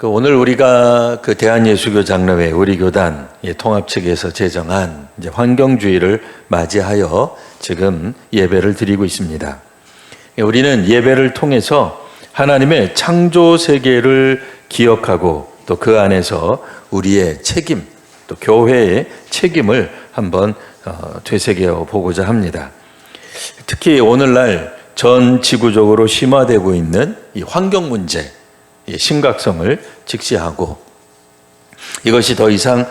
오늘 우리가 대한예수교 장로회 우리 교단 통합 측에서 제정한 이제 환경주의를 맞이하여 지금 예배를 드리고 있습니다. 우리는 예배를 통해서 하나님의 창조 세계를 기억하고 또 그 안에서 우리의 책임, 또 교회의 책임을 한번 되새겨 보고자 합니다. 특히 오늘날 전 지구적으로 심화되고 있는 이 환경 문제, 심각성을 직시하고 이것이 더 이상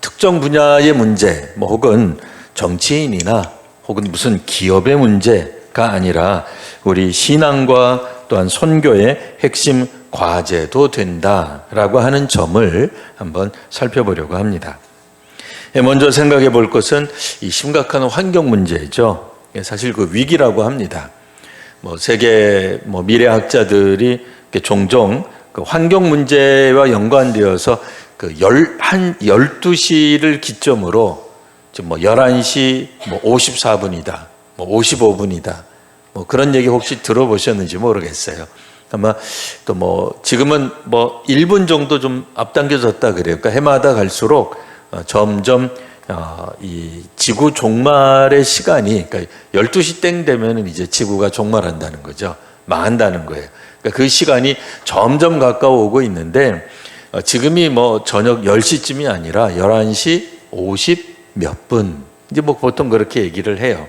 특정 분야의 문제, 혹은 정치인이나 혹은 무슨 기업의 문제가 아니라 우리 신앙과 또한 선교의 핵심 과제도 된다라고 하는 점을 한번 살펴보려고 합니다. 먼저 생각해 볼 것은 이 심각한 환경 문제죠. 사실 그 위기라고 합니다. 세계 미래학자들이 종종 그 환경 문제와 연관되어서 한 12시를 기점으로 지금 11시 54분이다, 55분이다, 그런 얘기 혹시 들어보셨는지 모르겠어요. 아마 또 지금은 1분 정도 좀 앞당겨졌다 그래요. 그러니까 해마다 갈수록 점점 이 지구 종말의 시간이, 그러니까 12시 땡 되면은 이제 지구가 종말한다는 거죠. 망한다는 거예요. 그러니까 그 시간이 점점 가까워 오고 있는데 지금이 저녁 10시쯤이 아니라 11시 50 몇 분, 이제 보통 그렇게 얘기를 해요.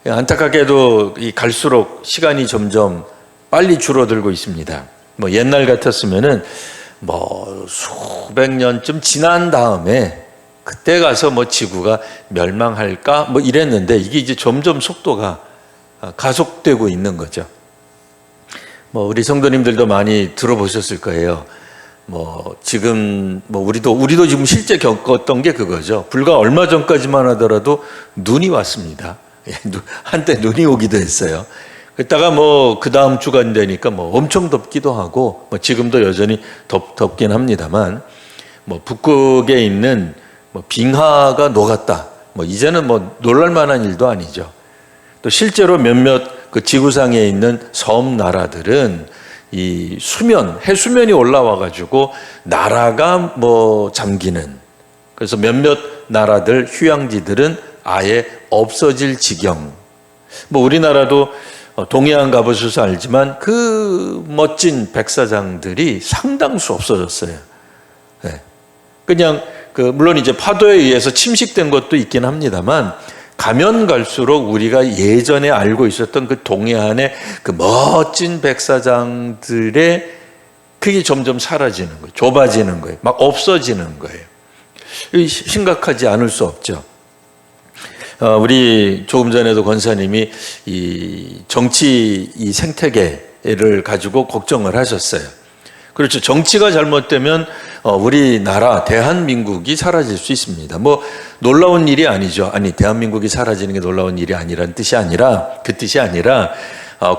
안타깝게도 갈수록 시간이 점점 빨리 줄어들고 있습니다. 옛날 같았으면은 수백 년쯤 지난 다음에 그때 가서 지구가 멸망할까 이랬는데 이게 이제 점점 속도가 가속되고 있는 거죠. 우리 성도님들도 많이 들어보셨을 거예요. 지금 우리도 지금 실제 겪었던 게 그거죠. 불과 얼마 전까지만 하더라도 눈이 왔습니다. 한때 눈이 오기도 했어요. 그랬다가 그 다음 주가 되니까 엄청 덥기도 하고 지금도 여전히 덥긴 합니다만 북극에 있는 빙하가 녹았다. 이제는 놀랄 만한 일도 아니죠. 또 실제로 몇몇 그 지구상에 있는 섬 나라들은 이 해수면이 올라와 가지고 나라가 잠기는, 그래서 몇몇 나라들 휴양지들은 아예 없어질 지경. 우리나라도 동해안 가보셔서 알지만 그 멋진 백사장들이 상당수 없어졌어요. 네. 그냥 물론 이제 파도에 의해서 침식된 것도 있긴 합니다만 가면 갈수록 우리가 예전에 알고 있었던 그 동해안의 그 멋진 백사장들의 그게 점점 사라지는 거예요. 좁아지는 거예요. 막 없어지는 거예요. 심각하지 않을 수 없죠. 우리 조금 전에도 권사님이 이 정치 이 생태계를 가지고 걱정을 하셨어요. 그렇죠. 정치가 잘못되면 우리나라 대한민국이 사라질 수 있습니다. 놀라운 일이 아니죠. 대한민국이 사라지는 게 놀라운 일이 아니라는 뜻이 아니라, 그 뜻이 아니라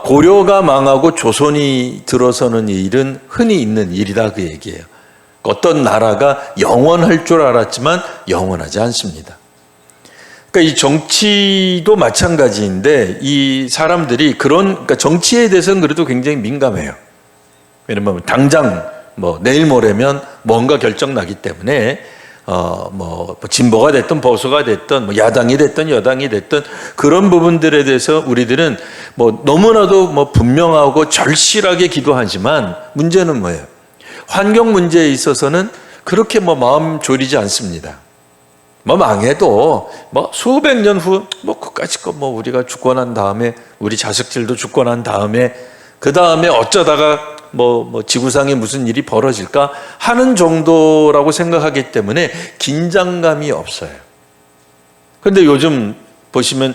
고려가 망하고 조선이 들어서는 일은 흔히 있는 일이다, 그 얘기예요. 어떤 나라가 영원할 줄 알았지만 영원하지 않습니다. 그러니까 이 정치도 마찬가지인데 이 사람들이 그러니까 정치에 대해서는 그래도 굉장히 민감해요. 왜냐면 당장 내일 모레면 뭔가 결정 나기 때문에 진보가 됐든 보수가 됐든 야당이 됐든 여당이 됐든 그런 부분들에 대해서 우리들은 너무나도 분명하고 절실하게 기도하지만 문제는 뭐예요? 환경 문제에 있어서는 그렇게 마음 졸이지 않습니다. 망해도 수백 년 후 그까짓 거 우리가 죽고 난 다음에 우리 자식들도 죽고 난 다음에 그 다음에 어쩌다가 지구상에 무슨 일이 벌어질까 하는 정도라고 생각하기 때문에 긴장감이 없어요. 그런데 요즘 보시면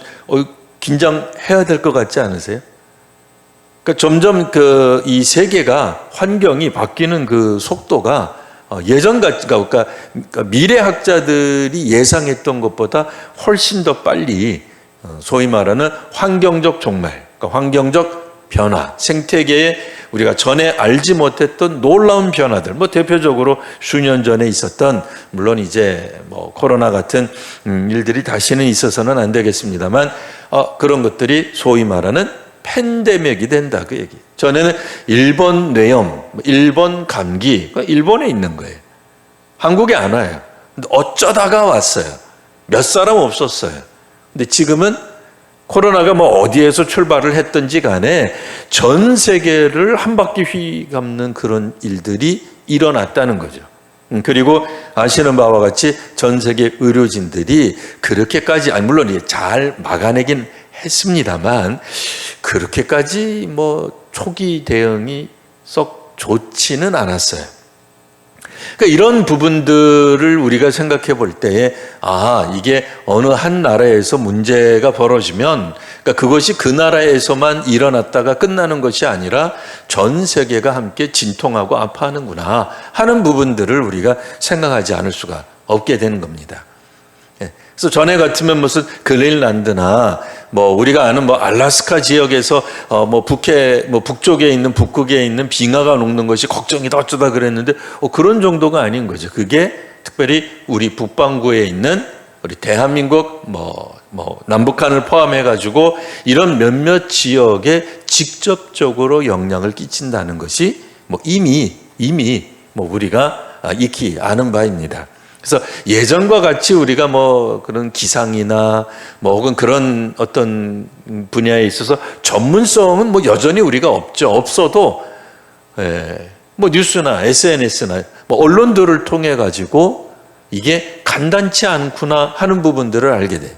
긴장해야 될 것 같지 않으세요? 그러니까 점점 이 세계가 환경이 바뀌는 그 속도가 예전같이, 그러니까 미래학자들이 예상했던 것보다 훨씬 더 빨리 소위 말하는 환경적 종말, 그러니까 환경적 변화, 생태계에 우리가 전에 알지 못했던 놀라운 변화들, 대표적으로 수년 전에 있었던, 물론 이제 코로나 같은 일들이 다시는 있어서는 안 되겠습니다만 그런 것들이 소위 말하는 팬데믹이 된다, 그 얘기. 전에는 일본 뇌염, 일본 감기, 일본에 있는 거예요. 한국에 안 와요. 근데 어쩌다가 왔어요. 몇 사람 없었어요. 근데 지금은 코로나가 뭐 어디에서 출발을 했든지 간에 전 세계를 한 바퀴 휘감는 그런 일들이 일어났다는 거죠. 그리고 아시는 바와 같이 전 세계 의료진들이 그렇게까지, 물론 잘 막아내긴 했습니다만, 그렇게까지 뭐 초기 대응이 썩 좋지는 않았어요. 그러니까 이런 부분들을 우리가 생각해 볼 때에, 이게 어느 한 나라에서 문제가 벌어지면, 그러니까 그것이 그 나라에서만 일어났다가 끝나는 것이 아니라 전 세계가 함께 진통하고 아파하는구나 하는 부분들을 우리가 생각하지 않을 수가 없게 되는 겁니다. 그래서 전에 같으면 무슨 그린란드나 뭐 우리가 아는 뭐 알래스카 지역에서 뭐 북쪽에 있는 북극에 있는 빙하가 녹는 것이 걱정이다 어쩌다 그랬는데 그런 정도가 아닌 거죠. 그게 특별히 우리 북반구에 있는 우리 대한민국 뭐 남북한을 포함해 가지고 이런 몇몇 지역에 직접적으로 영향을 끼친다는 것이 뭐 이미 뭐 우리가 익히 아는 바입니다. 그래서 예전과 같이 우리가 뭐 그런 기상이나 뭐 혹은 그런 어떤 분야에 있어서 전문성은 뭐 여전히 우리가 없어도 뭐 뉴스나 SNS나 뭐 언론들을 통해 가지고 이게 간단치 않구나 하는 부분들을 알게 돼.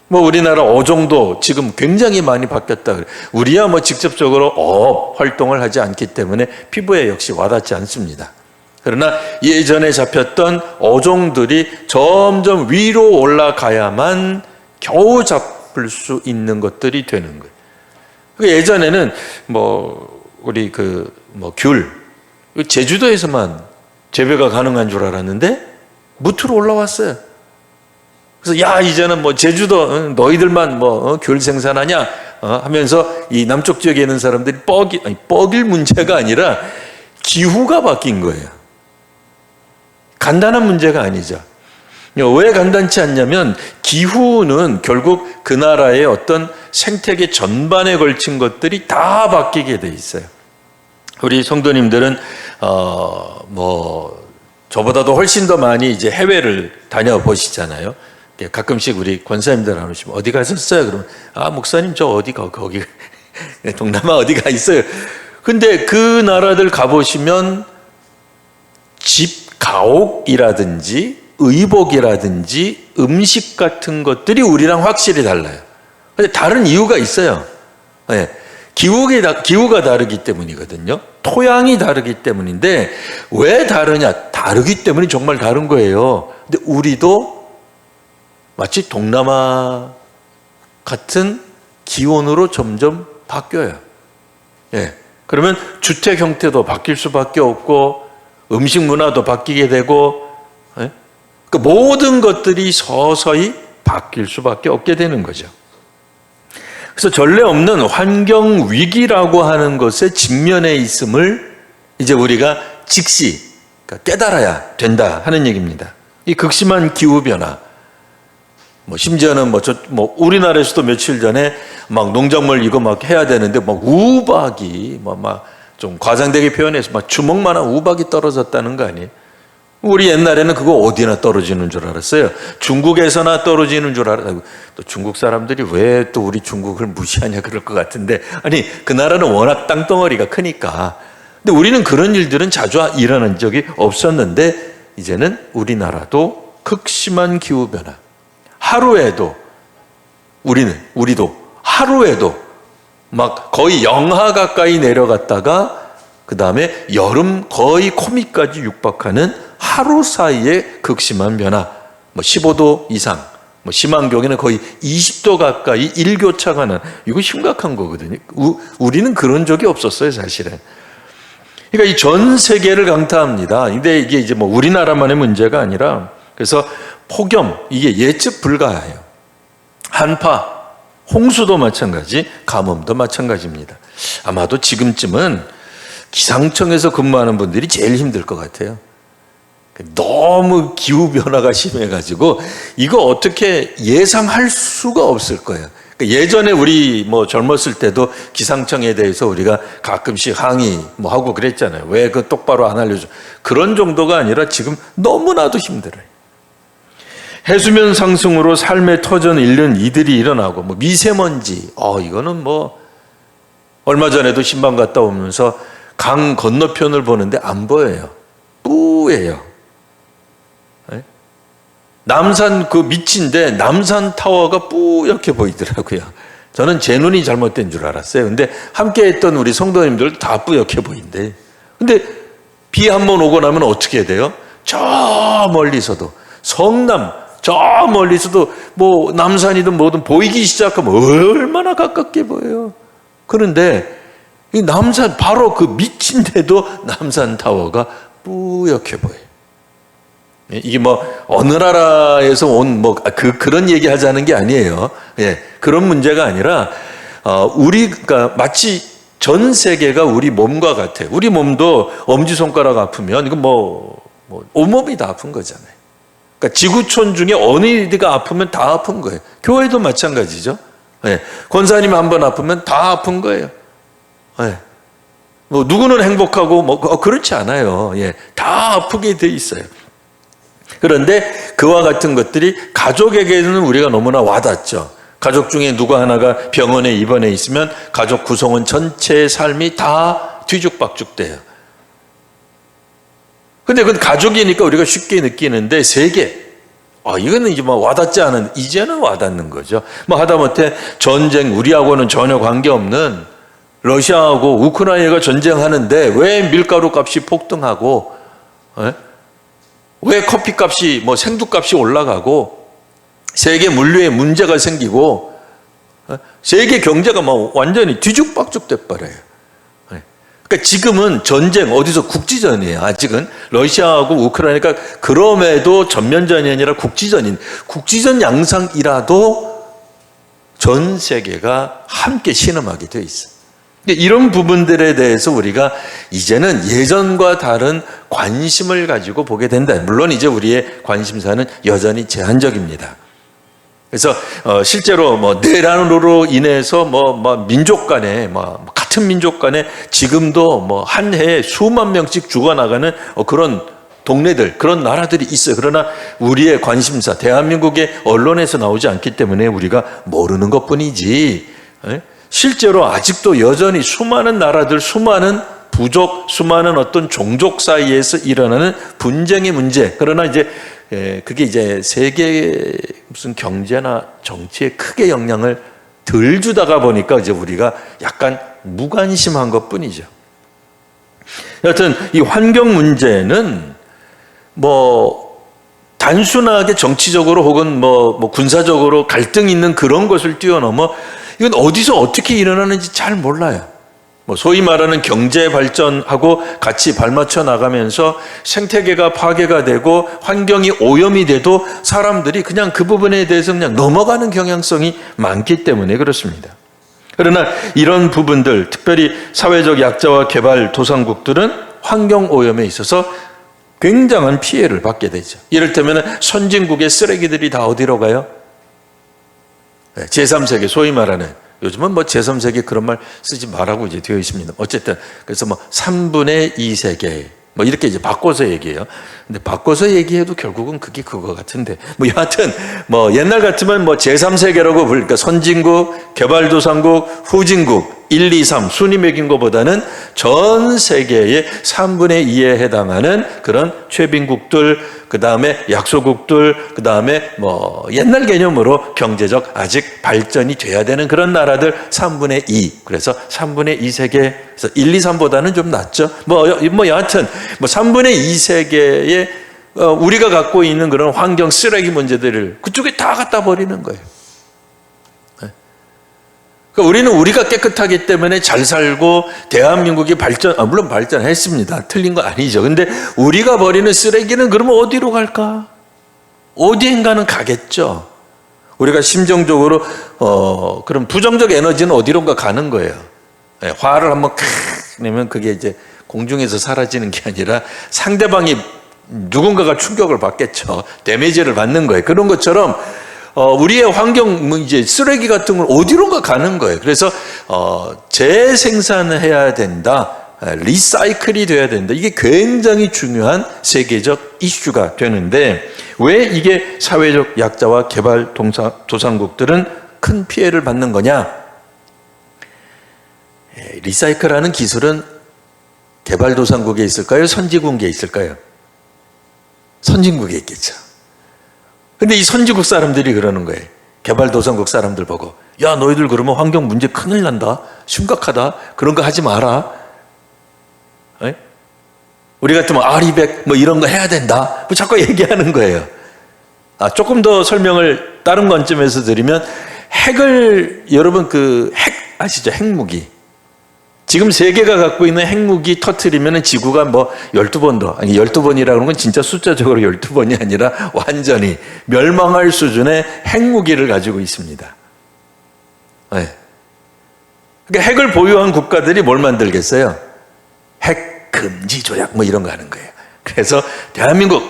뭐 우리나라 어종도 지금 굉장히 많이 바뀌었다 그래. 우리야 뭐 직접적으로 어업 활동을 하지 않기 때문에 피부에 역시 와닿지 않습니다. 그러나 예전에 잡혔던 어종들이 점점 위로 올라가야만 겨우 잡을 수 있는 것들이 되는 거예요. 예전에는 뭐 우리 귤 제주도에서만 재배가 가능한 줄 알았는데 무트로 올라왔어요. 그래서 야 이제는 뭐 제주도 너희들만 귤 생산하냐 하면서 이 남쪽 지역에 있는 사람들이 뻐길 문제가 아니라 기후가 바뀐 거예요. 간단한 문제가 아니죠. 왜 간단치 않냐면 기후는 결국 그 나라의 어떤 생태계 전반에 걸친 것들이 다 바뀌게 돼 있어요. 우리 성도님들은 저보다도 훨씬 더 많이 이제 해외를 다녀보시잖아요. 가끔씩 우리 권사님들 안 오시면 어디 가셨어요? 그러면 목사님 저 어디가 거기 동남아 어디가 있어요. 근데 그 나라들 가보시면 집 가옥이라든지 의복이라든지 음식 같은 것들이 우리랑 확실히 달라요. 근데 다른 이유가 있어요. 기후가 다르기 때문이거든요. 토양이 다르기 때문인데 왜 다르냐? 다르기 때문에 정말 다른 거예요. 근데 우리도 마치 동남아 같은 기온으로 점점 바뀌어요. 그러면 주택 형태도 바뀔 수밖에 없고 음식 문화도 바뀌게 되고 그 모든 것들이 서서히 바뀔 수밖에 없게 되는 거죠. 그래서 전례 없는 환경 위기라고 하는 것에 직면해 있음을 이제 우리가 즉시 깨달아야 된다 하는 얘기입니다. 이 극심한 기후 변화, 심지어는 우리나라에서도 며칠 전에 막 농작물 이거 막 해야 되는데 막 우박이 좀 과장되게 표현해서 주먹만한 우박이 떨어졌다는 거 아니에요? 우리 옛날에는 그거 어디나 떨어지는 줄 알았어요. 중국에서나 떨어지는 줄 알았어요. 또 중국 사람들이 왜 또 우리 중국을 무시하냐 그럴 것 같은데 아니 그 나라는 워낙 땅덩어리가 크니까. 근데 우리는 그런 일들은 자주 일어난 적이 없었는데 이제는 우리나라도 극심한 기후변화. 하루에도 우리도 하루에도 막 거의 영하 가까이 내려갔다가 그 다음에 여름 거의 코미까지 육박하는 하루 사이에 극심한 변화, 15도 이상, 심한 경우에는 거의 20도 가까이 일교차가 난 이거 심각한 거거든요. 우리는 그런 적이 없었어요, 사실은. 그러니까 이 전 세계를 강타합니다. 근데 이게 이제 우리나라만의 문제가 아니라 그래서 폭염 이게 예측 불가해요. 한파, 홍수도 마찬가지, 가뭄도 마찬가지입니다. 아마도 지금쯤은 기상청에서 근무하는 분들이 제일 힘들 것 같아요. 너무 기후변화가 심해가지고 이거 어떻게 예상할 수가 없을 거예요. 예전에 우리 뭐 젊었을 때도 기상청에 대해서 우리가 가끔씩 항의 뭐 하고 그랬잖아요. 왜 그 똑바로 안 알려줘? 그런 정도가 아니라 지금 너무나도 힘들어요. 해수면 상승으로 삶의 터전 잃는 이들이 일어나고, 뭐 미세먼지, 이거는 뭐 얼마 전에도 신방 갔다 오면서 강 건너편을 보는데 안 보여요. 뿌예요. 남산 그 밑인데 남산 타워가 뿌옇게 보이더라고요. 저는 제 눈이 잘못된 줄 알았어요. 근데 함께 했던 우리 성도님들 다 뿌옇게 보인대. 근데 비 한 번 오고 나면 어떻게 돼요? 저 멀리서도 성남 저 멀리서도 뭐 남산이든 뭐든 보이기 시작하면 얼마나 가깝게 보여요. 그런데 이 남산 바로 그 밑인데도 남산 타워가 뿌옇게 보여요. 이게 뭐 어느 나라에서 온 뭐 그런 얘기 하자는 게 아니에요. 예, 그런 문제가 아니라 우리가 마치 전 세계가 우리 몸과 같아요. 우리 몸도 엄지손가락 아프면 이건 뭐 온몸이 다 아픈 거잖아요. 그러니까 지구촌 중에 어느 데가 아프면 다 아픈 거예요. 교회도 마찬가지죠. 예, 권사님 한 번 아프면 다 아픈 거예요. 예. 뭐 누구는 행복하고 뭐 그렇지 않아요. 예, 다 아프게 돼 있어요. 그런데 그와 같은 것들이 가족에게는 우리가 너무나 와닿죠. 가족 중에 누구 하나가 병원에 입원해 있으면 가족 구성원 전체의 삶이 다 뒤죽박죽돼요. 근데 그건 가족이니까 우리가 쉽게 느끼는데 세계, 이거는 이제 뭐 와닿지 않은, 이제는 와닿는 거죠. 뭐 하다못해 전쟁, 우리하고는 전혀 관계없는 러시아하고 우크라이나가 전쟁하는데 왜 밀가루 값이 폭등하고, 왜 커피 값이 뭐 생두 값이 올라가고 세계 물류에 문제가 생기고 세계 경제가 막 완전히 뒤죽박죽 돼버려요. 그러니까 지금은 전쟁 어디서 국지전이에요. 아직은 러시아하고 우크라이나가 그럼에도 전면전이 아니라 국지전 양상이라도 전 세계가 함께 신음하게 돼 있어요. 이런 부분들에 대해서 우리가 이제는 예전과 다른 관심을 가지고 보게 된다. 물론 이제 우리의 관심사는 여전히 제한적입니다. 그래서 실제로 뭐 내란으로 인해서 뭐 민족 간에 같은 민족 간에 지금도 뭐 한 해에 수만 명씩 죽어나가는 그런 동네들, 그런 나라들이 있어요. 그러나 우리의 관심사, 대한민국의 언론에서 나오지 않기 때문에 우리가 모르는 것뿐이지. 실제로 아직도 여전히 수많은 나라들, 수많은 부족, 수많은 어떤 종족 사이에서 일어나는 분쟁의 문제. 그러나 이제 그게 이제 세계 무슨 경제나 정치에 크게 영향을 덜 주다가 보니까 이제 우리가 약간 무관심한 것뿐이죠. 여하튼 이 환경 문제는 뭐 단순하게 정치적으로 혹은 뭐 군사적으로 갈등 있는 그런 것을 뛰어넘어 이건 어디서 어떻게 일어나는지 잘 몰라요. 뭐 소위 말하는 경제 발전하고 같이 발맞춰 나가면서 생태계가 파괴가 되고 환경이 오염이 돼도 사람들이 그냥 그 부분에 대해서 그냥 넘어가는 경향성이 많기 때문에 그렇습니다. 그러나 이런 부분들, 특별히 사회적 약자와 개발도상국들은 환경 오염에 있어서 굉장한 피해를 받게 되죠. 이를테면 선진국의 쓰레기들이 다 어디로 가요? 제3세계, 소위 말하는, 요즘은 뭐 제3세계 그런 말 쓰지 말라고 이제 되어 있습니다. 어쨌든, 그래서 뭐 3분의 2세계, 뭐 이렇게 이제 바꿔서 얘기해요. 근데 바꿔서 얘기해도 결국은 그게 그거 같은데. 뭐 여하튼, 뭐 옛날 같으면 뭐 제3세계라고 부르니까 선진국, 개발도상국, 후진국, 1, 2, 3 순위 매긴 것보다는 전 세계의 3분의 2에 해당하는 그런 최빈국들, 그 다음에 약소국들, 그 다음에 뭐 옛날 개념으로 경제적 아직 발전이 돼야 되는 그런 나라들 3분의 2. 그래서 3분의 2 세계, 그래서 1, 2, 3보다는 좀 낫죠. 뭐 여하튼 뭐 3분의 2 세계에 우리가 갖고 있는 그런 환경 쓰레기 문제들을 그쪽에 다 갖다 버리는 거예요. 우리는 우리가 깨끗하기 때문에 잘 살고 대한민국이 물론 발전했습니다. 틀린 거 아니죠. 근데 우리가 버리는 쓰레기는 그러면 어디로 갈까? 어디인가는 가겠죠. 우리가 심정적으로 그럼 부정적 에너지는 어디론가 가는 거예요. 화를 한번 칵 내면 그게 이제 공중에서 사라지는 게 아니라 상대방이 누군가가 충격을 받겠죠. 데미지를 받는 거예요. 그런 것처럼 우리의 환경, 이제 쓰레기 같은 걸 어디론가 가는 거예요. 그래서, 재생산을 해야 된다. 리사이클이 돼야 된다. 이게 굉장히 중요한 세계적 이슈가 되는데 왜 이게 사회적 약자와 개발도상국들은 큰 피해를 받는 거냐? 리사이클하는 기술은 개발도상국에 있을까요? 선진국에 있을까요? 선진국에 있겠죠. 근데 이 선진국 사람들이 그러는 거예요. 개발도상국 사람들 보고, 야, 너희들 그러면 환경 문제 큰일 난다. 심각하다. 그런 거 하지 마라. 에? 우리 같으면 R200 뭐 이런 거 해야 된다. 뭐 자꾸 얘기하는 거예요. 조금 더 설명을 다른 관점에서 드리면, 핵을, 여러분 그 핵 아시죠? 핵무기. 지금 세계가 갖고 있는 핵무기 터트리면 지구가 뭐 12번 더, 아니 12번이라고 하는 건 진짜 숫자적으로 12번이 아니라 완전히 멸망할 수준의 핵무기를 가지고 있습니다. 네. 그러니까 핵을 보유한 국가들이 뭘 만들겠어요? 핵 금지 조약 뭐 이런 거 하는 거예요. 그래서 대한민국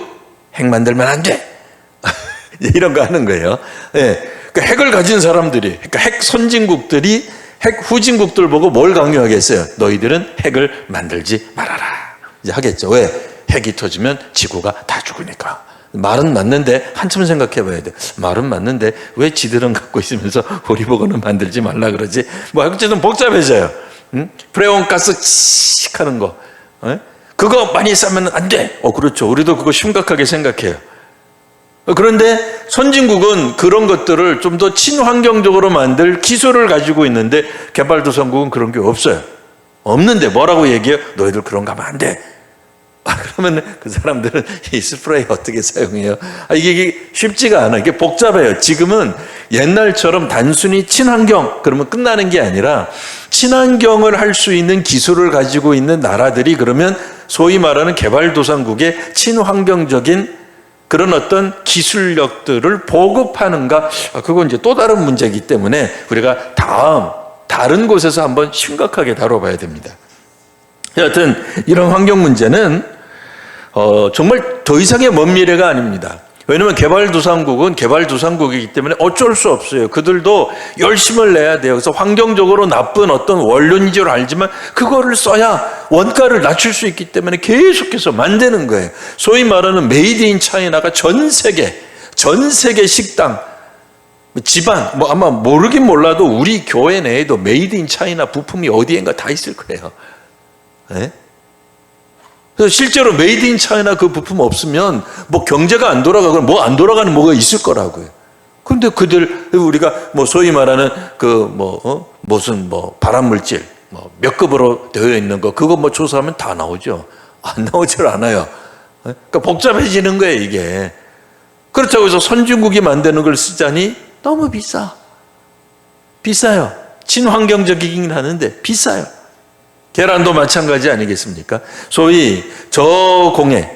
핵 만들면 안 돼. 이런 거 하는 거예요. 네. 그러니까 핵을 가진 사람들이, 그러니까 핵 선진국들이 핵 후진국들 보고 뭘 강요하겠어요? 너희들은 핵을 만들지 말아라. 이제 하겠죠. 왜? 핵이 터지면 지구가 다 죽으니까. 말은 맞는데 한참 생각해 봐야 돼. 말은 맞는데 왜 지들은 갖고 있으면서 우리 보고는 만들지 말라 그러지? 뭐 어쨌든 복잡해져요. 응? 프레온가스 칙 하는 거. 그거 많이 싸면 안 돼. 그렇죠. 우리도 그거 심각하게 생각해요. 그런데 선진국은 그런 것들을 좀 더 친환경적으로 만들 기술을 가지고 있는데 개발도상국은 그런 게 없어요. 없는데 뭐라고 얘기해요? 너희들 그런 거 하면 안 돼. 그러면 그 사람들은 이 스프레이 어떻게 사용해요? 이게 쉽지가 않아요. 이게 복잡해요. 지금은 옛날처럼 단순히 친환경 그러면 끝나는 게 아니라 친환경을 할 수 있는 기술을 가지고 있는 나라들이 그러면 소위 말하는 개발도상국의 친환경적인 그런 어떤 기술력들을 보급하는가? 그건 이제 또 다른 문제이기 때문에 우리가 다른 곳에서 한번 심각하게 다뤄봐야 됩니다. 여하튼 이런 환경 문제는 정말 더 이상의 먼 미래가 아닙니다. 왜냐하면 개발도상국은 개발도상국이기 때문에 어쩔 수 없어요. 그들도 열심을 내야 돼요. 그래서 환경적으로 나쁜 어떤 원료인 줄 알지만 그거를 써야 원가를 낮출 수 있기 때문에 계속해서 만드는 거예요. 소위 말하는 메이드 인 차이나가 전 세계 식당, 집안, 뭐 아마 모르긴 몰라도 우리 교회 내에도 메이드 인 차이나 부품이 어디엔가 다 있을 거예요. 네? 그래서 실제로 메이드 인 차이나 그 부품 없으면 뭐 경제가 안 돌아가고 뭐 안 돌아가는 뭐가 있을 거라고요. 그런데 우리가 뭐 소위 말하는 무슨 발암물질 몇 급으로 되어 있는 거 그거 뭐 조사하면 다 나오죠. 안 나오질 않아요. 그러니까 복잡해지는 거예요, 이게. 그렇다고 해서 선진국이 만드는 걸 쓰자니 너무 비싸요. 친환경적이긴 하는데 비싸요. 계란도 마찬가지 아니겠습니까? 소위 저공해,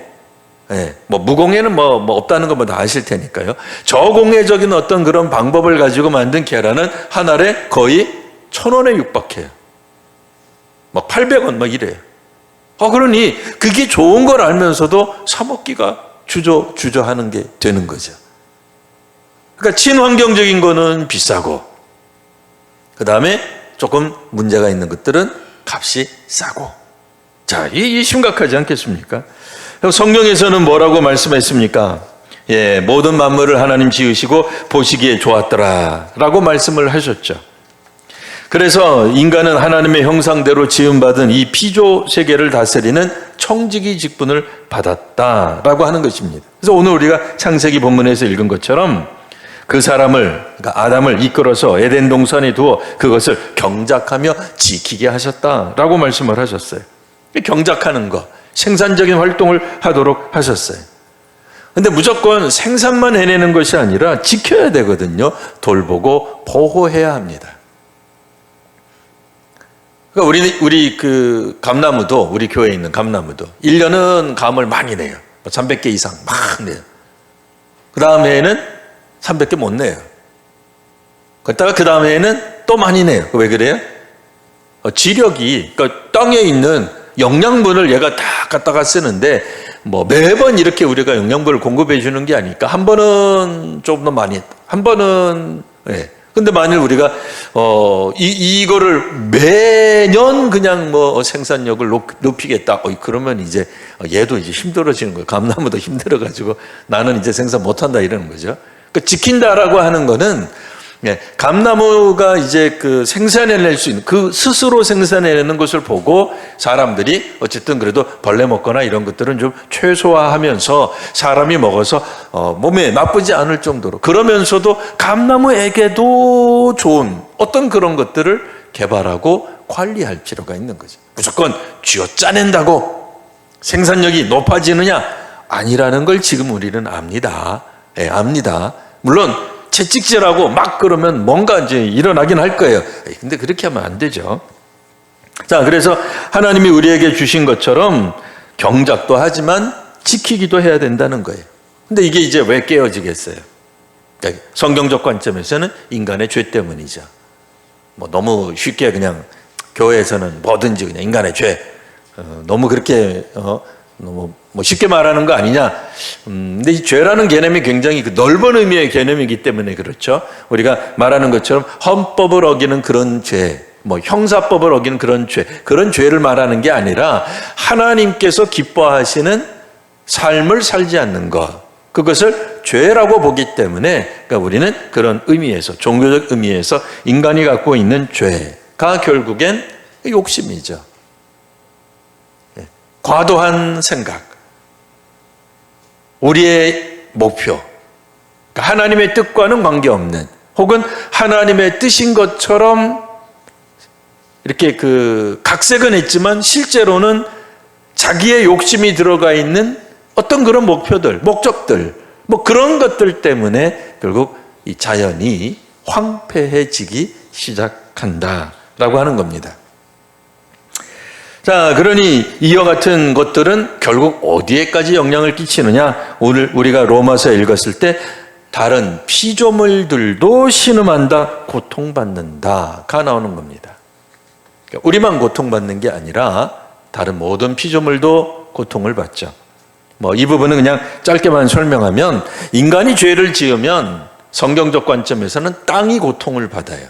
뭐 무공해는 뭐 없다는 거 뭐 다 아실 테니까요. 저공해적인 어떤 그런 방법을 가지고 만든 계란은 한 알에 거의 1,000원에 육박해요. 뭐 800원 뭐 이래요. 그러니 그게 좋은 걸 알면서도 사 먹기가 주저하는 게 되는 거죠. 그러니까 친환경적인 거는 비싸고, 그 다음에 조금 문제가 있는 것들은 값이 싸고. 자, 이 심각하지 않겠습니까? 성경에서는 뭐라고 말씀했습니까? 모든 만물을 하나님 지으시고 보시기에 좋았더라 라고 말씀을 하셨죠. 그래서 인간은 하나님의 형상대로 지음받은 이 피조 세계를 다스리는 청지기 직분을 받았다라고 하는 것입니다. 그래서 오늘 우리가 창세기 본문에서 읽은 것처럼 그 사람을, 그러니까 아담을 이끌어서 에덴 동산에 두어 그것을 경작하며 지키게 하셨다라고 말씀을 하셨어요. 경작하는 거, 생산적인 활동을 하도록 하셨어요. 근데 무조건 생산만 해내는 것이 아니라 지켜야 되거든요. 돌보고 보호해야 합니다. 그러니까 우리 그 감나무도, 우리 교회에 있는 감나무도 1년은 감을 많이 내요. 300개 이상 막 내요. 그 다음에는 300개 못 내요. 그러다가 그 다음에는 또 많이 내요. 왜 그래요? 지력이, 그러니까 땅에 있는 영양분을 얘가 다 갖다가 쓰는데 뭐 매번 이렇게 우리가 영양분을 공급해 주는 게 아니니까 한 번은 조금 더 많이, 한 번은 예. 근데 만일 우리가 이거를 매년 그냥 뭐 생산력을 높이겠다. 그러면 이제 얘도 이제 힘들어지는 거예요. 감나무도 힘들어가지고 나는 이제 생산 못한다 이러는 거죠. 그러니까 지킨다라고 하는 거는 감나무가 이제 그 생산해낼 수 있는 그 스스로 생산해내는 것을 보고 사람들이 어쨌든 그래도 벌레 먹거나 이런 것들은 좀 최소화하면서 사람이 먹어서 몸에 나쁘지 않을 정도로, 그러면서도 감나무에게도 좋은 어떤 그런 것들을 개발하고 관리할 필요가 있는 거죠. 무조건 쥐어 짜낸다고 생산력이 높아지느냐? 아니라는 걸 지금 우리는 압니다. 압니다. 물론 채찍질하고 막 그러면 뭔가 이제 일어나긴 할 거예요. 근데 그렇게 하면 안 되죠. 자, 그래서 하나님이 우리에게 주신 것처럼 경작도 하지만 지키기도 해야 된다는 거예요. 근데 이게 이제 왜 깨어지겠어요? 성경적 관점에서는 인간의 죄 때문이죠. 뭐 너무 쉽게 그냥 교회에서는 뭐든지 그냥 인간의 죄, 너무 그렇게 너무 뭐 쉽게 말하는 거 아니냐. 근데 이 죄라는 개념이 굉장히 그 넓은 의미의 개념이기 때문에 그렇죠. 우리가 말하는 것처럼 헌법을 어기는 그런 죄, 뭐 형사법을 어기는 그런 죄를 말하는 게 아니라 하나님께서 기뻐하시는 삶을 살지 않는 것, 그것을 죄라고 보기 때문에, 그러니까 우리는 그런 의미에서, 종교적 의미에서 인간이 갖고 있는 죄가 결국엔 욕심이죠. 과도한 생각, 우리의 목표, 그러니까 하나님의 뜻과는 관계없는, 혹은 하나님의 뜻인 것처럼 이렇게 그 각색은 했지만 실제로는 자기의 욕심이 들어가 있는 어떤 그런 목표들, 목적들, 뭐 그런 것들 때문에 결국 이 자연이 황폐해지기 시작한다라고 하는 겁니다. 자, 그러니 이와 같은 것들은 결국 어디에까지 영향을 끼치느냐? 오늘 우리가 로마서 읽었을 때 다른 피조물들도 신음한다, 고통받는다가 나오는 겁니다. 그러니까 우리만 고통받는 게 아니라 다른 모든 피조물도 고통을 받죠. 뭐 이 부분은 그냥 짧게만 설명하면, 인간이 죄를 지으면 성경적 관점에서는 땅이 고통을 받아요.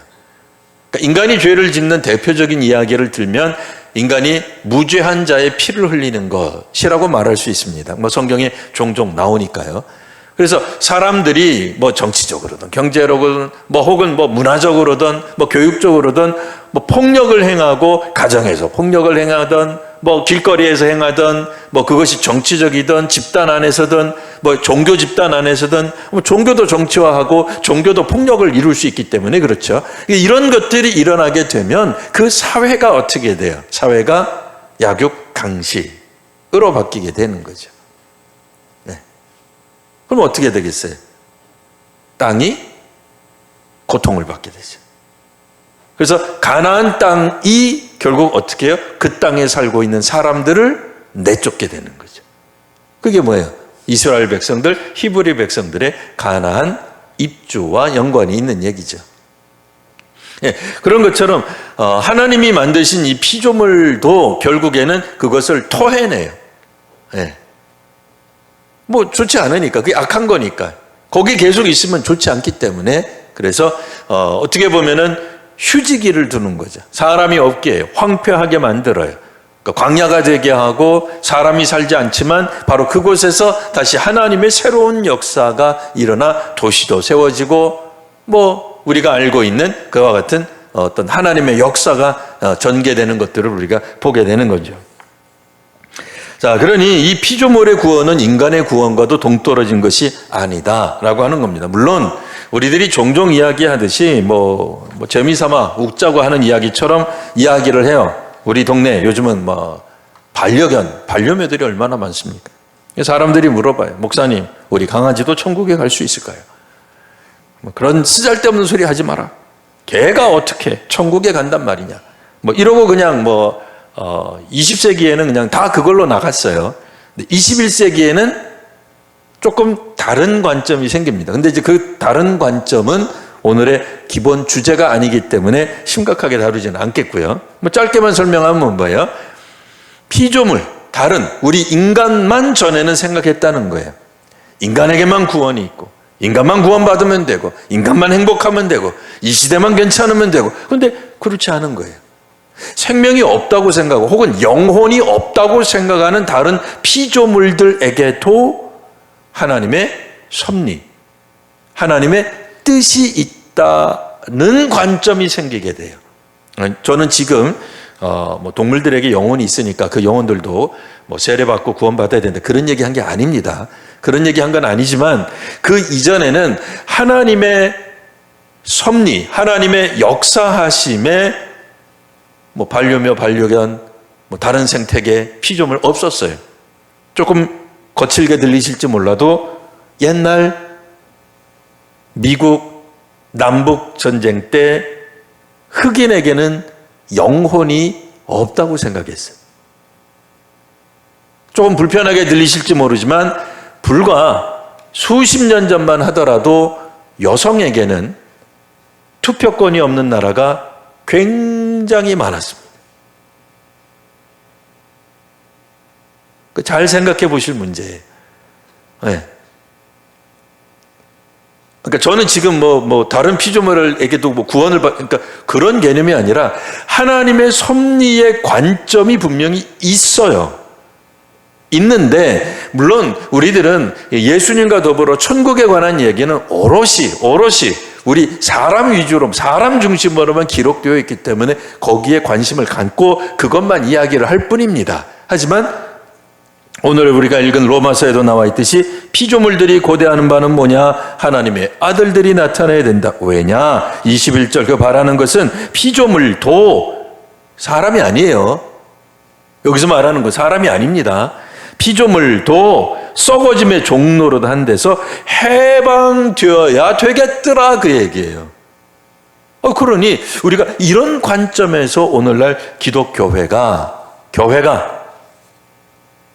그러니까 인간이 죄를 짓는 대표적인 이야기를 들면 인간이 무죄한 자의 피를 흘리는 것이라고 말할 수 있습니다. 뭐 성경에 종종 나오니까요. 그래서 사람들이 뭐 정치적으로든 경제적으로든 뭐 혹은 뭐 문화적으로든 뭐 교육적으로든 뭐 폭력을 행하고, 가정에서 폭력을 행하든 뭐 길거리에서 행하든 뭐 그것이 정치적이든 집단 안에서든 뭐 종교 집단 안에서든 뭐 종교도 정치화하고 종교도 폭력을 이룰 수 있기 때문에 그렇죠. 이런 것들이 일어나게 되면 그 사회가 어떻게 돼요? 사회가 약육강식으로 바뀌게 되는 거죠. 네. 그럼 어떻게 되겠어요? 땅이 고통을 받게 되죠. 그래서 가나안 땅이 결국 어떻게 해요? 그 땅에 살고 있는 사람들을 내쫓게 되는 거죠. 그게 뭐예요? 이스라엘 백성들, 히브리 백성들의 가나안 입주와 연관이 있는 얘기죠. 예, 그런 것처럼 하나님이 만드신 이 피조물도 결국에는 그것을 토해내요. 예. 뭐 좋지 않으니까, 그게 악한 거니까. 거기 계속 있으면 좋지 않기 때문에, 그래서 어떻게 보면은 휴지기를 두는 거죠. 사람이 없게 해요. 황폐하게 만들어요. 그러니까 광야가 되게 하고 사람이 살지 않지만 바로 그곳에서 다시 하나님의 새로운 역사가 일어나 도시도 세워지고, 뭐 우리가 알고 있는 그와 같은 어떤 하나님의 역사가 전개되는 것들을 우리가 보게 되는 거죠. 자, 그러니 이 피조물의 구원은 인간의 구원과도 동떨어진 것이 아니다라고 하는 겁니다. 물론 우리들이 종종 이야기하듯이 뭐 재미삼아 웃자고 하는 이야기처럼 이야기를 해요. 우리 동네 요즘은 뭐 반려묘들이 얼마나 많습니까? 사람들이 물어봐요. 목사님, 우리 강아지도 천국에 갈 수 있을까요? 뭐 그런 쓰잘데없는 소리 하지 마라. 걔가 어떻게 천국에 간단 말이냐. 뭐 이러고 그냥 20세기에는 그냥 다 그걸로 나갔어요. 21세기에는 조금 다른 관점이 생깁니다. 근데 이제 그 다른 관점은 오늘의 기본 주제가 아니기 때문에 심각하게 다루지는 않겠고요. 뭐 짧게만 설명하면 뭐예요? 피조물, 다른 우리 인간만 전에는 생각했다는 거예요. 인간에게만 구원이 있고 인간만 구원받으면 되고 인간만 행복하면 되고 이 시대만 괜찮으면 되고, 그런데 그렇지 않은 거예요. 생명이 없다고 생각하고 혹은 영혼이 없다고 생각하는 다른 피조물들에게도 하나님의 섭리, 하나님의 뜻이 있다는 관점이 생기게 돼요. 저는 지금 동물들에게 영혼이 있으니까 그 영혼들도 세례받고 구원받아야 된다, 그런 얘기한 게 아닙니다. 그런 얘기한 건 아니지만 그 이전에는 하나님의 섭리, 하나님의 역사하심에 반려묘, 반려견, 다른 생태계, 피조물 없었어요. 조금 거칠게 들리실지 몰라도 옛날 미국 남북 전쟁 때 흑인에게는 영혼이 없다고 생각했어요. 조금 불편하게 들리실지 모르지만 불과 수십 년 전만 하더라도 여성에게는 투표권이 없는 나라가 굉장히 많았습니다. 잘 생각해 보실 문제예요. 네. 그러니까 저는 지금 다른 피조물에게도 구원을 그러니까 그런 개념이 아니라 하나님의 섭리의 관점이 분명히 있어요. 있는데 물론 우리들은 예수님과 더불어 천국에 관한 얘기는 오롯이 우리 사람 위주로, 사람 중심으로만 기록되어 있기 때문에 거기에 관심을 갖고 그것만 이야기를 할 뿐입니다. 하지만 오늘 우리가 읽은 로마서에도 나와 있듯이 피조물들이 고대하는 바는 뭐냐? 하나님의 아들들이 나타나야 된다. 왜냐? 21절 그 바라는 것은 피조물도 사람이 아니에요. 여기서 말하는 건 사람이 아닙니다. 피조물도 썩어짐의 종로로 한 데서 해방되어야 되겠더라, 그 얘기예요. 그러니 우리가 이런 관점에서 오늘날 기독교회가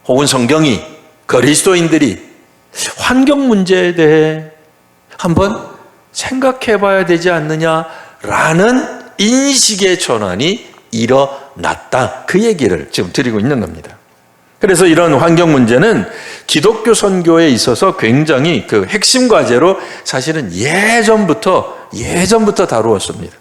혹은 성경이, 그리스도인들이 환경 문제에 대해 한번 생각해 봐야 되지 않느냐라는 인식의 전환이 일어났다, 그 얘기를 지금 드리고 있는 겁니다. 그래서 이런 환경 문제는 기독교 선교에 있어서 굉장히 그 핵심 과제로 사실은 예전부터 다루었습니다.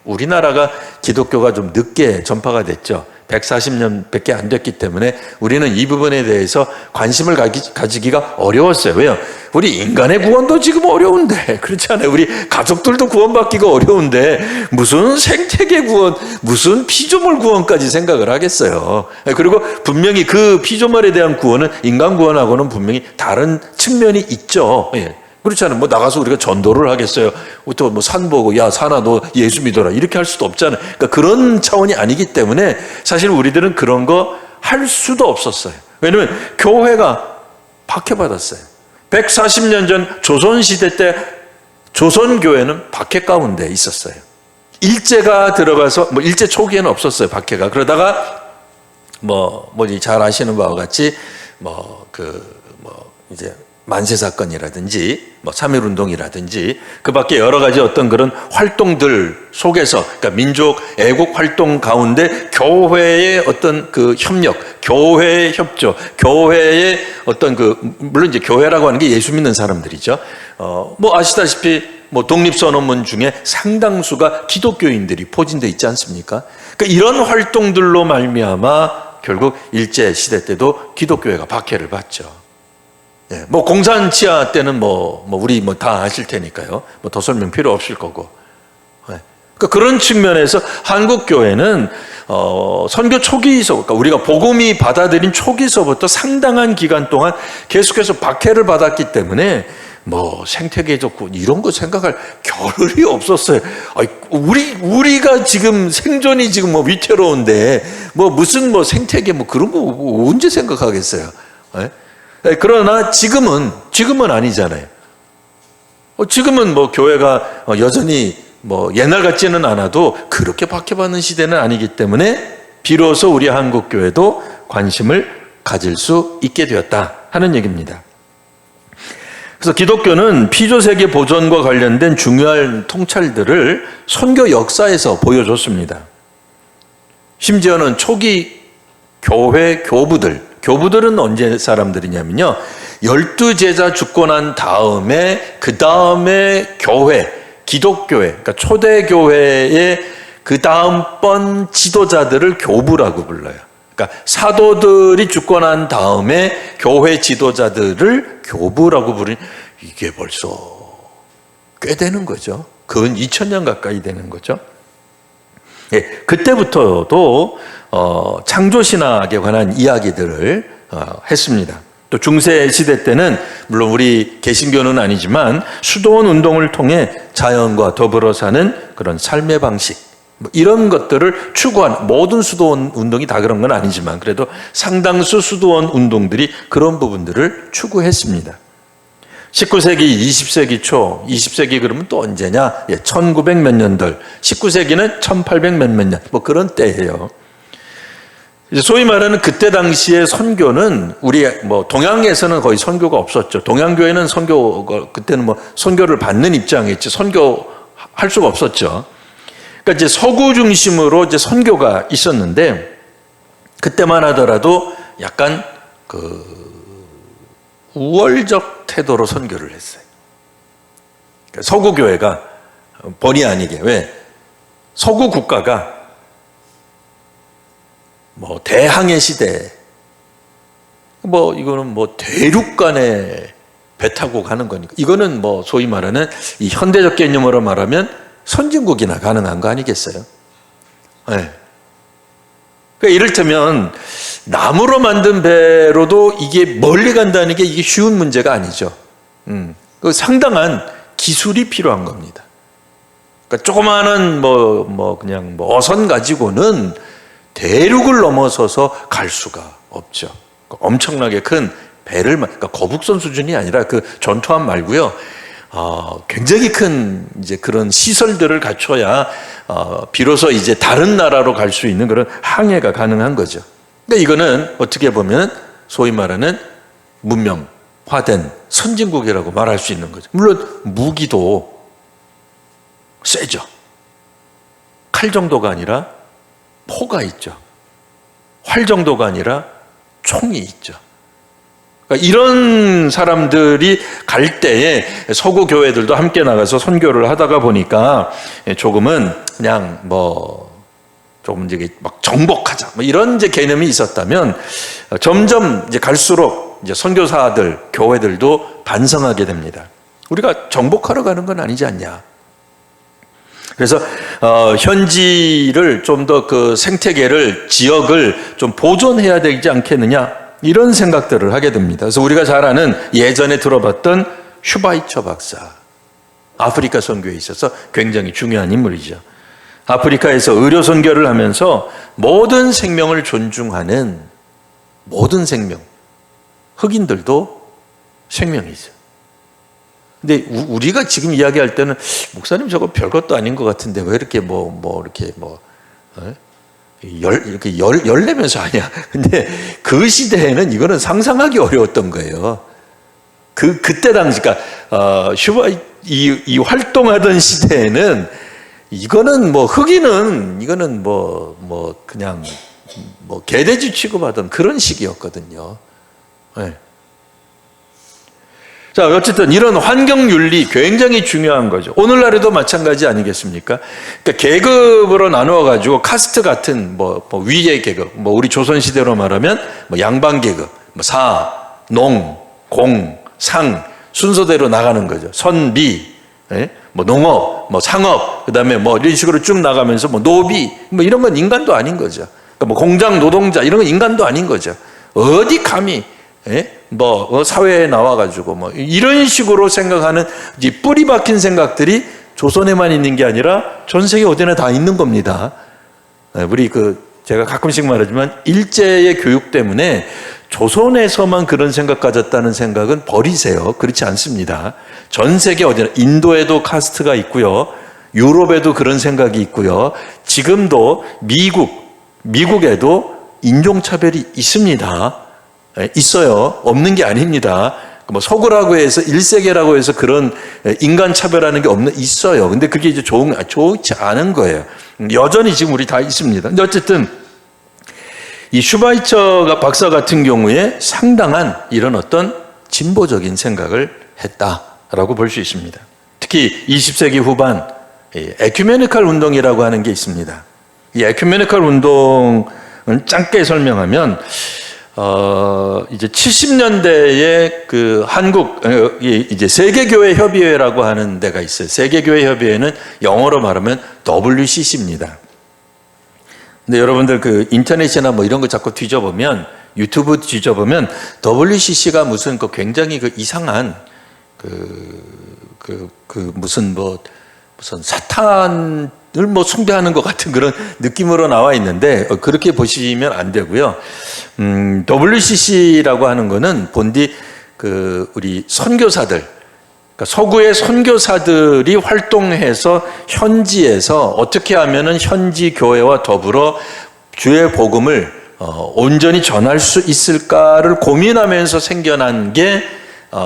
우리나라가 기독교가 좀 늦게 전파가 됐죠. 140년밖에 안 됐기 때문에 우리는 이 부분에 대해서 관심을 가지기가 어려웠어요. 왜요? 우리 인간의 구원도 지금 어려운데, 그렇지 않아요? 우리 가족들도 구원받기가 어려운데 무슨 생태계 구원, 무슨 피조물 구원까지 생각을 하겠어요. 그리고 분명히 그 피조물에 대한 구원은 인간 구원하고는 분명히 다른 측면이 있죠. 그렇잖아요. 나가서 우리가 전도를 하겠어요. 또 산 보고, 야, 산아, 너 예수 믿어라, 이렇게 할 수도 없잖아요. 그러니까 그런 차원이 아니기 때문에 사실 우리들은 그런 거 할 수도 없었어요. 왜냐면 교회가 박해받았어요. 140년 전 조선시대 때 조선교회는 박해 가운데 있었어요. 일제가 들어가서, 일제 초기에는 없었어요, 박해가. 그러다가 잘 아시는 바와 같이 이제 만세 사건이라든지 3.1운동이라든지 그 밖에 여러 가지 어떤 그런 활동들 속에서, 그러니까 민족 애국 활동 가운데 교회의 어떤 그 협력, 교회의 협조, 교회의 어떤 물론 이제 교회라고 하는 게 예수 믿는 사람들이죠. 아시다시피 독립선언문 중에 상당수가 기독교인들이 포진되어 있지 않습니까? 그러니까 이런 활동들로 말미암아 결국 일제 시대 때도 기독교회가 박해를 받죠. 공산 치하 때는 우리 다 아실 테니까요. 더 설명 필요 없을 거고. 그러니까 그런 측면에서 한국 교회는 선교 초기서, 그러니까 우리가 복음이 받아들인 초기서부터 상당한 기간 동안 계속해서 박해를 받았기 때문에 생태계적 구원 이런 거 생각할 겨를이 없었어요. 우리가 지금 생존이 지금 위태로운데 무슨 생태계 그런 거 언제 생각하겠어요? 그러나 지금은 아니잖아요. 지금은 교회가 여전히 옛날 같지는 않아도 그렇게 박해받는 시대는 아니기 때문에 비로소 우리 한국 교회도 관심을 가질 수 있게 되었다 하는 얘기입니다. 그래서 기독교는 피조세계 보존과 관련된 중요한 통찰들을 선교 역사에서 보여줬습니다. 심지어는 초기 교회 교부들, 교부들은 언제 사람들이냐면요, 12제자 죽고 난 다음에 그 다음에 교회, 기독교회, 그러니까 초대교회의 그 다음번 지도자들을 교부라고 불러요. 그러니까 사도들이 죽고 난 다음에 교회 지도자들을 교부라고 부르니 이게 벌써 꽤 되는 거죠. 근 2000년 가까이 되는 거죠. 예, 그때부터도 창조신학에 관한 이야기들을 했습니다. 또 중세 시대 때는 물론 우리 개신교는 아니지만 수도원 운동을 통해 자연과 더불어 사는 그런 삶의 방식, 이런 것들을 추구한, 모든 수도원 운동이 다 그런 건 아니지만 그래도 상당수 수도원 운동들이 그런 부분들을 추구했습니다. 19세기, 20세기 초, 20세기 그러면 또 언제냐? 1900 몇 년들, 19세기는 1800 몇 년, 뭐 그런 때예요. 소위 말하는 그때 당시의 선교는 우리 뭐 동양에서는 거의 선교가 없었죠. 동양교회는 그때는 뭐 선교를 받는 입장이었지 선교할 수가 없었죠. 그러니까 이제 서구 중심으로 이제 선교가 있었는데, 그때만 하더라도 약간 우월적 태도로 선교를 했어요. 그러니까 서구 교회가 본의 아니게, 왜? 서구 국가가 뭐 대항해 시대, 뭐 이거는 뭐 대륙 간에 배 타고 가는 거니까, 이거는 뭐 소위 말하는 이 현대적 개념으로 말하면 선진국이나 가능한 거 아니겠어요? 네. 그러니까 이를테면 나무로 만든 배로도 이게 멀리 간다는 게 이게 쉬운 문제가 아니죠. 그 상당한 기술이 필요한 겁니다. 그러니까 조그마한 그냥 어선 가지고는 대륙을 넘어서서 갈 수가 없죠. 엄청나게 큰 배를, 그러니까 거북선 수준이 아니라 그 전투함 말고요. 굉장히 큰 이제 그런 시설들을 갖춰야 비로소 이제 다른 나라로 갈 수 있는 그런 항해가 가능한 거죠. 근데 이거는 어떻게 보면 소위 말하는 문명화된 선진국이라고 말할 수 있는 거죠. 물론 무기도 세죠. 칼 정도가 아니라 포가 있죠. 활 정도가 아니라 총이 있죠. 그러니까 이런 사람들이 갈 때에 서구 교회들도 함께 나가서 선교를 하다가 보니까 조금은 그냥 조금 이제 막 정복하자 이런 이제 개념이 있었다면, 점점 이제 갈수록 이제 선교사들, 교회들도 반성하게 됩니다. 우리가 정복하러 가는 건 아니지 않냐. 그래서 현지를 좀 더 그 생태계를, 지역을 좀 보존해야 되지 않겠느냐, 이런 생각들을 하게 됩니다. 그래서 우리가 잘 아는, 예전에 들어봤던 슈바이처 박사, 아프리카 선교에 있어서 굉장히 중요한 인물이죠. 아프리카에서 의료 선교를 하면서 모든 생명을 존중하는, 모든 생명, 흑인들도 생명이죠. 근데 우리가 지금 이야기할 때는 목사님 저거 별것도 아닌 것 같은데 왜 이렇게 이렇게 열 내면서 하냐. 근데 그 시대에는 이거는 상상하기 어려웠던 거예요. 그때 당시, 그러니까 이 활동하던 시대에는 이거는 흑인은 이거는 그냥 개돼지 취급하던 그런 시기였거든요. 네. 자, 어쨌든 이런 환경윤리 굉장히 중요한 거죠. 오늘날에도 마찬가지 아니겠습니까? 그러니까 계급으로 나누어가지고 카스트 같은 위의 계급, 우리 조선시대로 말하면 양반계급, 사, 농, 공, 상, 순서대로 나가는 거죠. 선비, 농업, 상업, 그 다음에 이런 식으로 쭉 나가면서 노비, 이런 건 인간도 아닌 거죠. 그러니까 공장 노동자, 이런 건 인간도 아닌 거죠. 어디 감히, 사회에 나와가지고 이런 식으로 생각하는 뿌리 박힌 생각들이 조선에만 있는 게 아니라 전 세계 어디나 다 있는 겁니다. 우리 제가 가끔씩 말하지만 일제의 교육 때문에 조선에서만 그런 생각 가졌다는 생각은 버리세요. 그렇지 않습니다. 전 세계 어디나, 인도에도 카스트가 있고요, 유럽에도 그런 생각이 있고요, 지금도 미국에도 인종차별이 있습니다. 있어요. 없는 게 아닙니다. 서구라고 해서 1세계라고 해서 그런 인간 차별하는 게 있어요. 근데 그게 이제 좋지 않은 거예요. 여전히 지금 우리 다 있습니다. 근데 어쨌든 이 슈바이처 박사 같은 경우에 상당한 이런 어떤 진보적인 생각을 했다라고 볼 수 있습니다. 특히 20세기 후반 에큐메니컬 운동이라고 하는 게 있습니다. 이 에큐메니컬 운동은 짧게 설명하면 이제 70년대에 그 한국 이제 세계교회 협의회라고 하는 데가 있어요. 세계교회 협의회는 영어로 말하면 WCC입니다. 근데 여러분들 그 인터넷이나 뭐 이런 거 자꾸 뒤져보면, 유튜브 뒤져보면 WCC가 무슨 그 굉장히 그 이상한 무슨 사탄을 뭐 숭배하는 것 같은 그런 느낌으로 나와 있는데, 그렇게 보시면 안 되고요. WCC라고 하는 거는 본디 우리 선교사들, 그러니까 서구의 선교사들이 활동해서 현지에서 어떻게 하면은 현지 교회와 더불어 주의 복음을 온전히 전할 수 있을까를 고민하면서 생겨난 게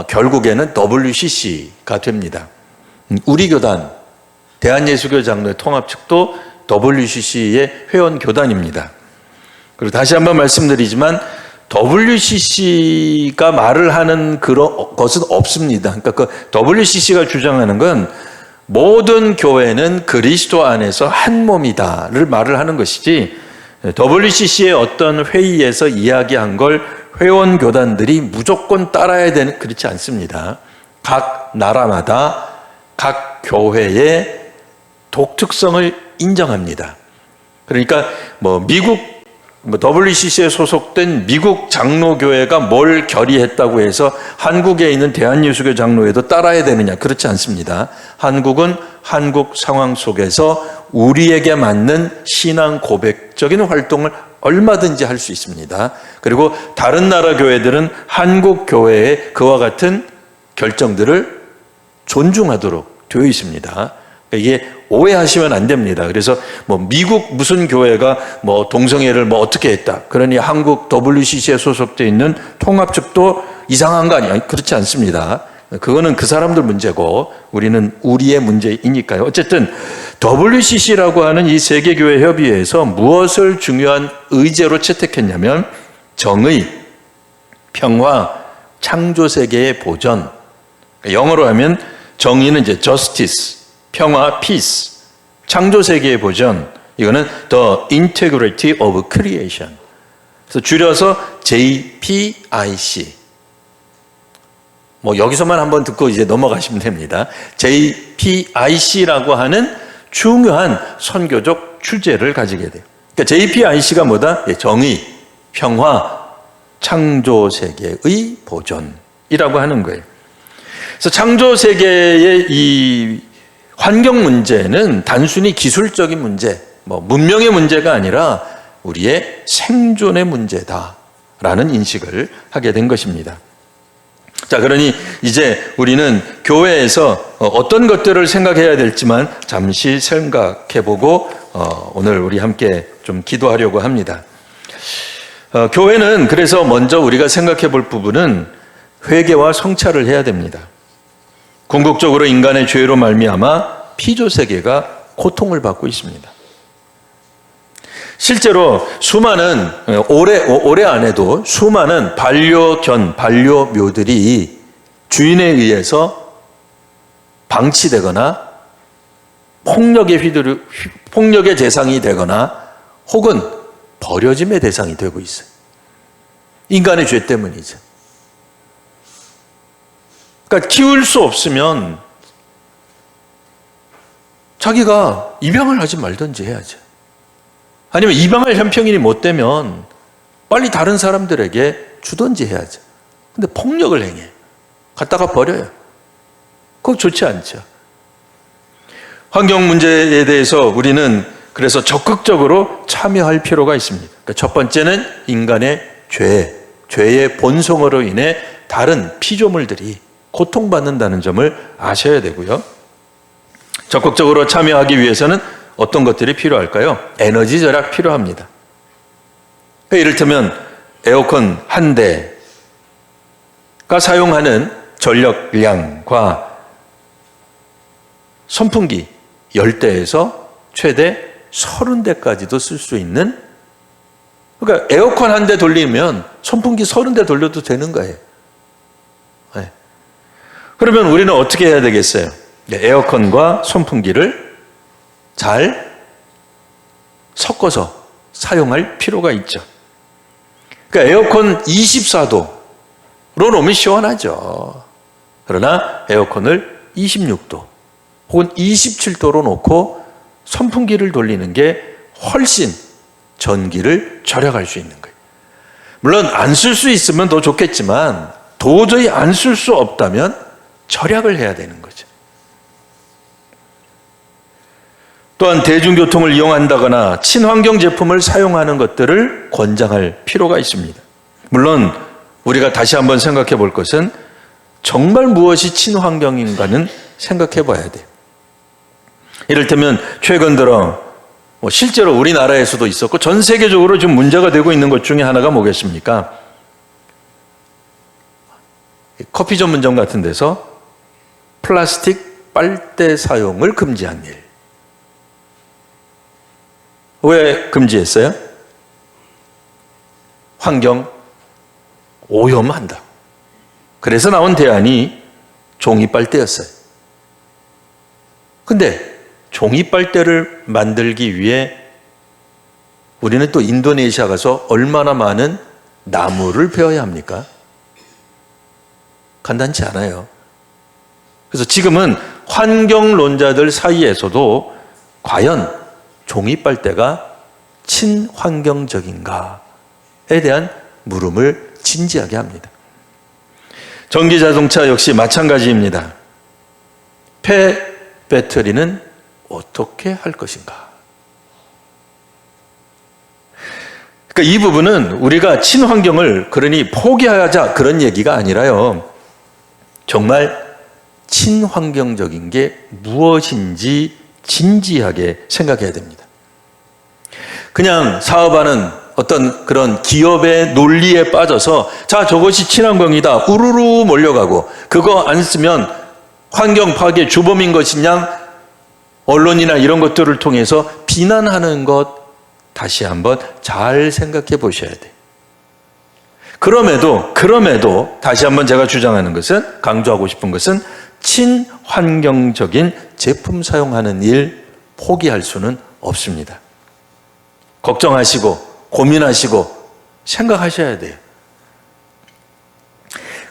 결국에는 WCC가 됩니다. 우리 교단, 대한예수교 장로회 통합 측도 WCC의 회원 교단입니다. 그리고 다시 한번 말씀드리지만 WCC가 말을 하는 그런 것은 없습니다. 그러니까 그 WCC가 주장하는 건 모든 교회는 그리스도 안에서 한 몸이다를 말을 하는 것이지, WCC의 어떤 회의에서 이야기한 걸 회원 교단들이 무조건 따라야 되는, 그렇지 않습니다. 각 나라마다 각 교회의 독특성을 인정합니다. 그러니까 미국 WCC에 소속된 미국 장로교회가 뭘 결의했다고 해서 한국에 있는 대한예수교 장로회도 따라야 되느냐, 그렇지 않습니다. 한국은 한국 상황 속에서 우리에게 맞는 신앙 고백적인 활동을 얼마든지 할 수 있습니다. 그리고 다른 나라 교회들은 한국 교회의 그와 같은 결정들을 존중하도록 되어 있습니다. 이게 오해하시면 안 됩니다. 그래서 미국 무슨 교회가 동성애를 어떻게 했다, 그러니 한국 WCC에 소속되어 있는 통합 측도 이상한 거 아니야? 그렇지 않습니다. 그거는 그 사람들 문제고 우리는 우리의 문제이니까요. 어쨌든 WCC라고 하는 이 세계교회 협의회에서 무엇을 중요한 의제로 채택했냐면 정의, 평화, 창조세계의 보전. 영어로 하면 정의는 이제 justice, 평화, peace, 창조세계의 보전. 이거는 the integrity of creation. 그래서 줄여서 JPIC. 여기서만 한번 듣고 이제 넘어가시면 됩니다. JPIC라고 하는 중요한 선교적 주제를 가지게 돼요. 그러니까 JPIC가 뭐다? 정의, 평화, 창조세계의 보존이라고 하는 거예요. 그래서 창조세계의 이 환경 문제는 단순히 기술적인 문제, 문명의 문제가 아니라 우리의 생존의 문제다라는 인식을 하게 된 것입니다. 자, 그러니 이제 우리는 교회에서 어떤 것들을 생각해야 될지만 잠시 생각해보고 오늘 우리 함께 좀 기도하려고 합니다. 교회는 그래서 먼저 우리가 생각해 볼 부분은 회개와 성찰을 해야 됩니다. 궁극적으로 인간의 죄로 말미암아 피조세계가 고통을 받고 있습니다. 실제로 수많은 올해 안에도 수많은 반려견, 반려묘들이 주인에 의해서 방치되거나 폭력의 대상이 되거나 혹은 버려짐의 대상이 되고 있어요. 인간의 죄 때문이죠. 그러니까 키울 수 없으면 자기가 입양을 하지 말든지 해야죠. 아니면 입양할 형편이 못 되면 빨리 다른 사람들에게 주든지 해야죠. 근데 폭력을 행해. 갖다가 버려요. 그거 좋지 않죠. 환경 문제에 대해서 우리는 그래서 적극적으로 참여할 필요가 있습니다. 그러니까 첫 번째는 인간의 죄의 본성으로 인해 다른 피조물들이 고통받는다는 점을 아셔야 되고요. 적극적으로 참여하기 위해서는 어떤 것들이 필요할까요? 에너지 절약 필요합니다. 이를테면 에어컨 한 대가 사용하는 전력량과 선풍기 10대에서 최대 30대까지도 쓸 수 있는 그러니까 에어컨 한 대 돌리면 선풍기 30대 돌려도 되는 거예요. 네. 그러면 우리는 어떻게 해야 되겠어요? 에어컨과 선풍기를 잘 섞어서 사용할 필요가 있죠. 그러니까 에어컨 24도로 놓으면 시원하죠. 그러나 에어컨을 26도 혹은 27도로 놓고 선풍기를 돌리는 게 훨씬 전기를 절약할 수 있는 거예요. 물론 안 쓸 수 있으면 더 좋겠지만 도저히 안 쓸 수 없다면 절약을 해야 되는 거죠. 또한 대중교통을 이용한다거나 친환경 제품을 사용하는 것들을 권장할 필요가 있습니다. 물론 우리가 다시 한번 생각해 볼 것은 정말 무엇이 친환경인가는 생각해 봐야 돼요. 이를테면 최근 들어 실제로 우리나라에서도 있었고 전 세계적으로 지금 문제가 되고 있는 것 중에 하나가 뭐겠습니까? 커피 전문점 같은 데서 플라스틱 빨대 사용을 금지한 일. 왜 금지했어요? 환경 오염한다. 그래서 나온 대안이 종이 빨대였어요. 근데 종이 빨대를 만들기 위해 우리는 또 인도네시아 가서 얼마나 많은 나무를 베어야 합니까? 간단치 않아요. 그래서 지금은 환경론자들 사이에서도 과연 종이 빨대가 친환경적인가에 대한 물음을 진지하게 합니다. 전기자동차 역시 마찬가지입니다. 폐 배터리는 어떻게 할 것인가? 그러니까 이 부분은 우리가 친환경을 그러니 포기하자 그런 얘기가 아니라요. 정말 친환경적인 게 무엇인지 진지하게 생각해야 됩니다. 그냥 사업하는 어떤 그런 기업의 논리에 빠져서 자, 저것이 친환경이다 우르르 몰려가고 그거 안 쓰면 환경 파괴 주범인 것이냐 언론이나 이런 것들을 통해서 비난하는 것 다시 한번 잘 생각해 보셔야 돼요. 그럼에도 다시 한번 제가 주장하는 것은 강조하고 싶은 것은 친환경적인 제품 사용하는 일 포기할 수는 없습니다. 걱정하시고 고민하시고 생각하셔야 돼요.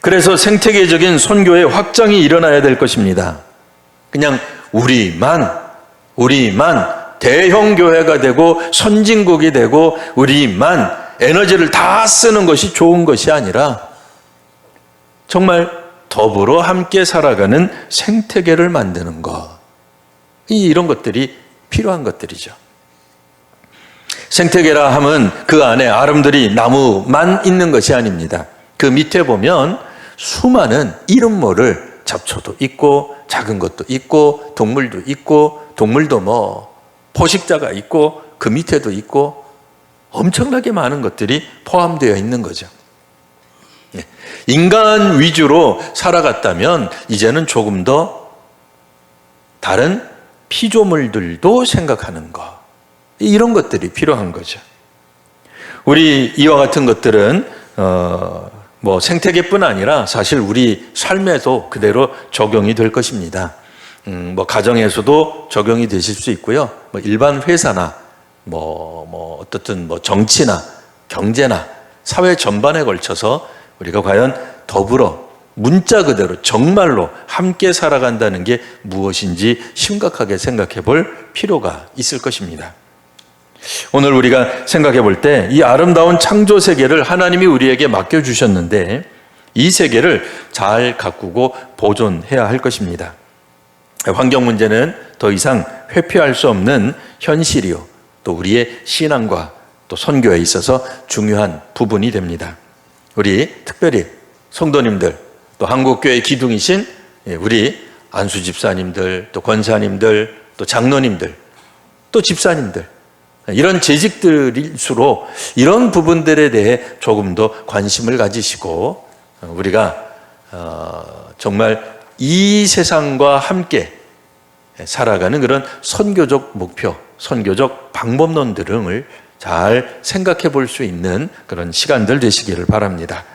그래서 생태계적인 선교의 확장이 일어나야 될 것입니다. 그냥 우리만 대형 교회가 되고 선진국이 되고 우리만 에너지를 다 쓰는 것이 좋은 것이 아니라 정말 더불어 함께 살아가는 생태계를 만드는 것. 이런 것들이 필요한 것들이죠. 생태계라 하면 그 안에 아름드리 나무만 있는 것이 아닙니다. 그 밑에 보면 수많은 이름 모를 잡초도 있고 작은 것도 있고 동물도 있고 동물도 뭐 포식자가 있고 그 밑에도 있고 엄청나게 많은 것들이 포함되어 있는 거죠. 인간 위주로 살아갔다면 이제는 조금 더 다른 피조물들도 생각하는 것, 이런 것들이 필요한 거죠. 우리 이와 같은 것들은 뭐 생태계뿐 아니라 사실 우리 삶에도 그대로 적용이 될 것입니다. 뭐 가정에서도 적용이 되실 수 있고요. 뭐 일반 회사나 어떻든 뭐 정치나 경제나 사회 전반에 걸쳐서 우리가 과연 더불어 문자 그대로 정말로 함께 살아간다는 게 무엇인지 심각하게 생각해 볼 필요가 있을 것입니다. 오늘 우리가 생각해 볼 때 이 아름다운 창조 세계를 하나님이 우리에게 맡겨주셨는데 이 세계를 잘 가꾸고 보존해야 할 것입니다. 환경 문제는 더 이상 회피할 수 없는 현실이요. 또 우리의 신앙과 또 선교에 있어서 중요한 부분이 됩니다. 우리 특별히 성도님들, 또 한국교회 기둥이신 우리 안수 집사님들, 또 권사님들, 또 장로님들, 또 집사님들, 이런 재직들일수록 이런 부분들에 대해 조금 더 관심을 가지시고 우리가 정말 이 세상과 함께 살아가는 그런 선교적 목표, 선교적 방법론 등을 잘 생각해 볼 수 있는 그런 시간들 되시기를 바랍니다.